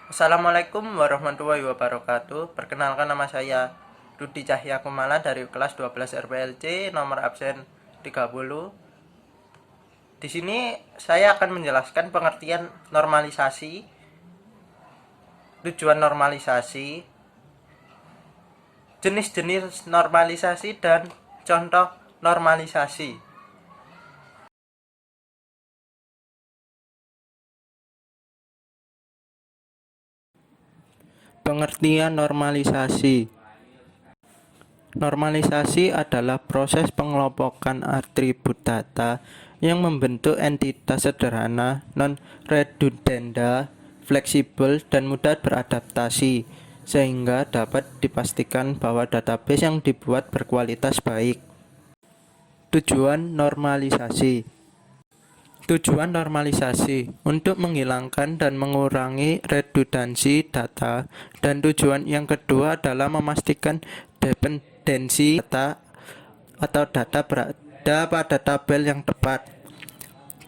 Assalamualaikum warahmatullahi wabarakatuh. Perkenalkan, nama saya Rudi Cahya Kumala dari kelas 12 RPLC, nomor absen 30. Di sini saya akan menjelaskan pengertian normalisasi, tujuan normalisasi, jenis-jenis normalisasi, dan contoh normalisasi. Pengertian normalisasi. Normalisasi adalah proses pengelompokan atribut data yang membentuk entitas sederhana, non-redundanda, fleksibel, dan mudah beradaptasi, sehingga dapat dipastikan bahwa database yang dibuat berkualitas baik. Tujuan normalisasi. Tujuan normalisasi untuk menghilangkan dan mengurangi redundansi data, dan tujuan yang kedua adalah memastikan dependensi data atau data berada pada tabel yang tepat.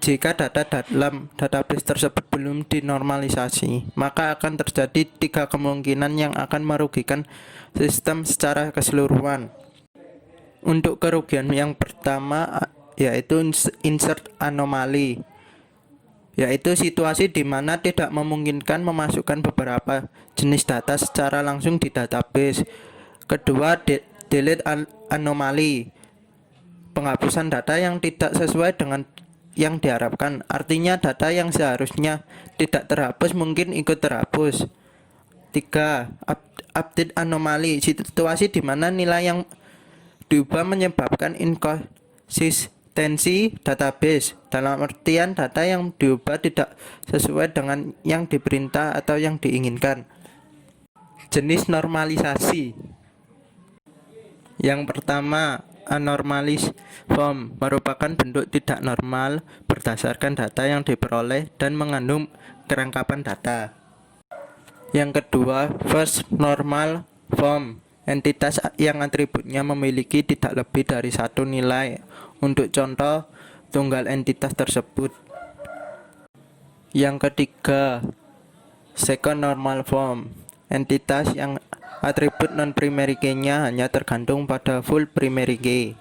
Jika data dalam database tersebut belum dinormalisasi, maka akan terjadi 3 kemungkinan yang akan merugikan sistem secara keseluruhan. Untuk kerugian yang pertama yaitu insert anomali, yaitu situasi di mana tidak memungkinkan memasukkan beberapa jenis data secara langsung di database. Kedua, delete anomali, penghapusan data yang tidak sesuai dengan yang diharapkan. Artinya data yang seharusnya tidak terhapus mungkin ikut terhapus. 3. Update anomali, situasi di mana nilai yang diubah menyebabkan inkonsistensi database, dalam artian data yang diubah tidak sesuai dengan yang diperintah atau yang diinginkan. Jenis normalisasi. Yang pertama, anormalis form, merupakan bentuk tidak normal berdasarkan data yang diperoleh dan mengandung kerangkapan data. Yang kedua, first normal form, entitas yang atributnya memiliki tidak lebih dari satu nilai. Untuk contoh, tunggal entitas tersebut. Yang ketiga, second normal form, entitas yang atribut non-primary key-nya hanya tergantung pada full primary key.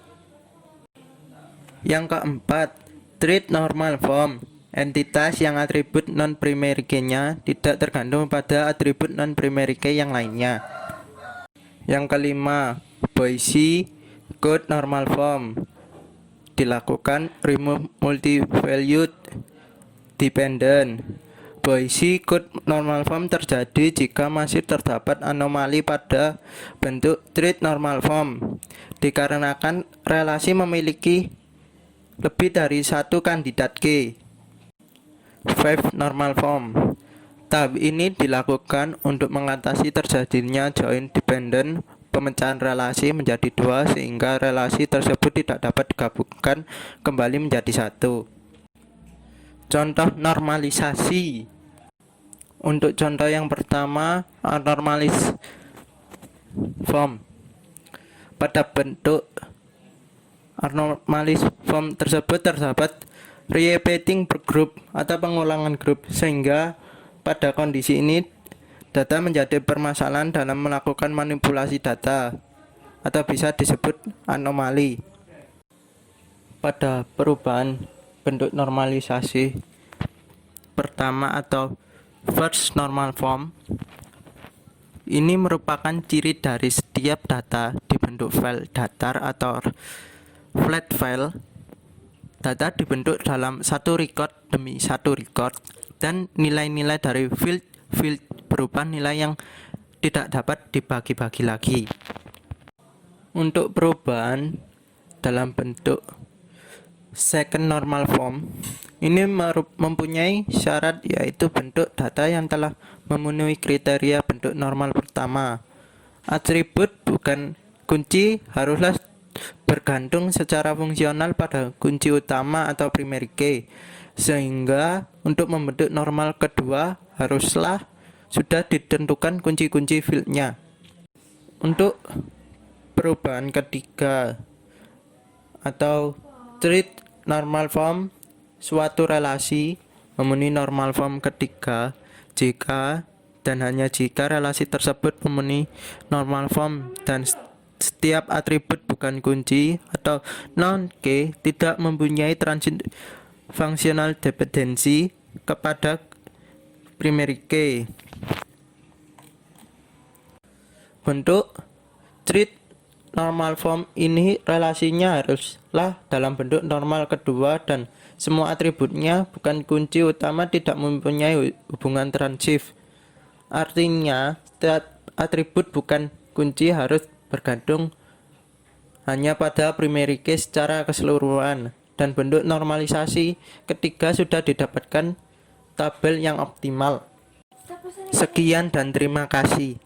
Yang keempat, third normal form, entitas yang atribut non-primary key-nya tidak tergantung pada atribut non-primary key yang lainnya. Yang kelima, Boise code normal form, dilakukan remove multi-valued dependent. Boise code normal form terjadi jika masih terdapat anomali pada bentuk third normal form, dikarenakan relasi memiliki lebih dari satu kandidat key. Fifth normal form, tahap ini dilakukan untuk mengatasi terjadinya join dependent, pemecahan relasi menjadi dua sehingga relasi tersebut tidak dapat digabungkan kembali menjadi satu. Contoh normalisasi. Untuk contoh yang pertama, anormalis form. Pada bentuk anormalis form tersebut terdapat repeating group atau pengulangan grup, sehingga pada kondisi ini data menjadi permasalahan dalam melakukan manipulasi data atau bisa disebut anomali. Pada perubahan bentuk normalisasi pertama atau first normal form, ini merupakan ciri dari setiap data di bentuk file datar atau flat file. Data dibentuk dalam satu record demi satu record, dan nilai-nilai dari field berupa nilai yang tidak dapat dibagi-bagi lagi. Untuk perubahan dalam bentuk second normal form, ini mempunyai syarat, yaitu bentuk data yang telah memenuhi kriteria bentuk normal pertama. Atribut bukan kunci haruslah bergantung secara fungsional pada kunci utama atau primary key, sehingga untuk membentuk normal kedua haruslah sudah ditentukan kunci-kunci fieldnya. Untuk perubahan ketiga atau third normal form, suatu relasi memenuhi normal form ketiga jika dan hanya jika relasi tersebut memenuhi normal form dan setiap atribut bukan kunci atau non-K tidak mempunyai transit functional dependency kepada primary key. Bentuk trait normal form ini relasinya haruslah dalam bentuk normal kedua dan semua atributnya bukan kunci utama tidak mempunyai hubungan transif. Artinya, setiap atribut bukan kunci harus bergantung hanya pada primary key secara keseluruhan, dan bentuk normalisasi ketiga sudah didapatkan tabel yang optimal. Sekian dan terima kasih.